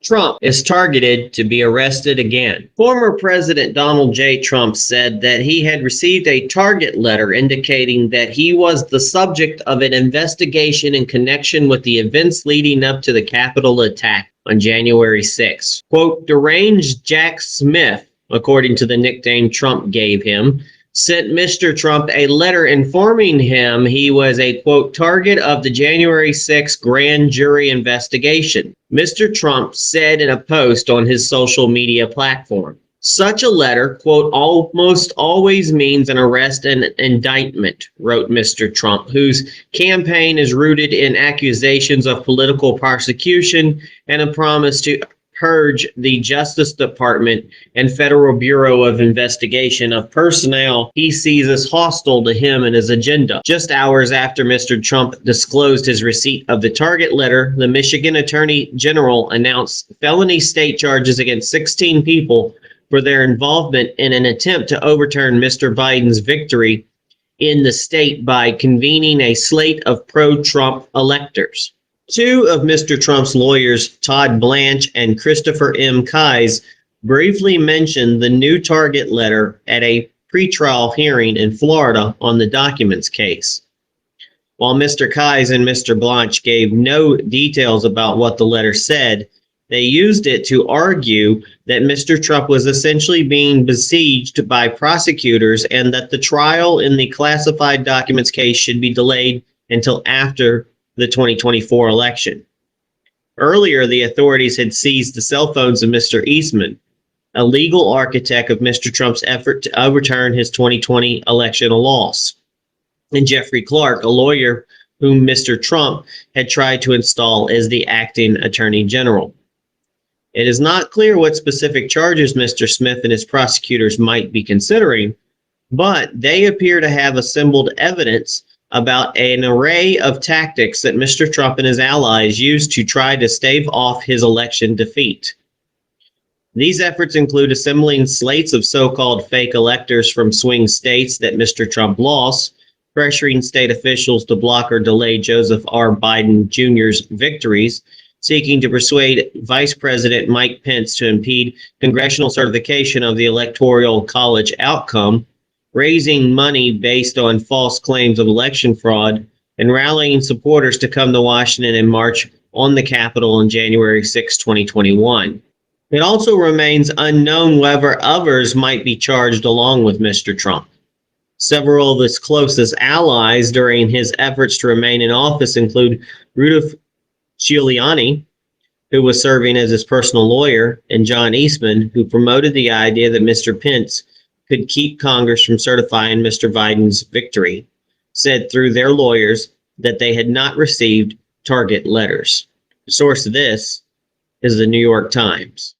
Trump is targeted to be arrested again. Former President Donald J. Trump said that he had received a target letter indicating that he was the subject of an investigation in connection with the events leading up to the Capitol attack on January 6. Quote, deranged Jack Smith, according to the nickname Trump gave him, sent Mr. Trump a letter informing him he was a, quote, target of the January 6 grand jury investigation, Mr. Trump said in a post on his social media platform. Such a letter, quote, almost always means an arrest and indictment, wrote Mr. Trump, whose campaign is rooted in accusations of political persecution and a promise to purge the Justice Department and Federal Bureau of Investigation of personnel he sees as hostile to him and his agenda. Just hours after Mr. Trump disclosed his receipt of the target letter, the Michigan Attorney General announced felony state charges against 16 people for their involvement in an attempt to overturn Mr. Biden's victory in the state by convening a slate of pro-Trump electors. Two of Mr. Trump's lawyers, Todd Blanche and Christopher M. Kise, briefly mentioned the new target letter at a pretrial hearing in Florida on the documents case. While Mr. Kise and Mr. Blanche gave no details about what the letter said, they used it to argue that Mr. Trump was essentially being besieged by prosecutors and that the trial in the classified documents case should be delayed until after the 2024 election. Earlier, the authorities had seized the cell phones of Mr. Eastman, a legal architect of Mr. Trump's effort to overturn his 2020 election loss, and Jeffrey Clark, a lawyer whom Mr. Trump had tried to install as the acting attorney general. It is not clear what specific charges Mr. Smith and his prosecutors might be considering, but they appear to have assembled evidence about an array of tactics that Mr. Trump and his allies used to try to stave off his election defeat. These efforts include assembling slates of so-called fake electors from swing states that Mr. Trump lost, pressuring state officials to block or delay Joseph R. Biden Jr.'s victories, seeking to persuade Vice President Mike Pence to impede congressional certification of the Electoral College outcome, raising money based on false claims of election fraud, and rallying supporters to come to Washington and march on the Capitol on January 6, 2021. It also remains unknown whether others might be charged along with Mr. Trump. Several of his closest allies during his efforts to remain in office include Rudolph Giuliani, who was serving as his personal lawyer, and John Eastman, who promoted the idea that Mr. Pence could keep Congress from certifying Mr. Biden's victory, said through their lawyers that they had not received target letters. The source of this is the New York Times.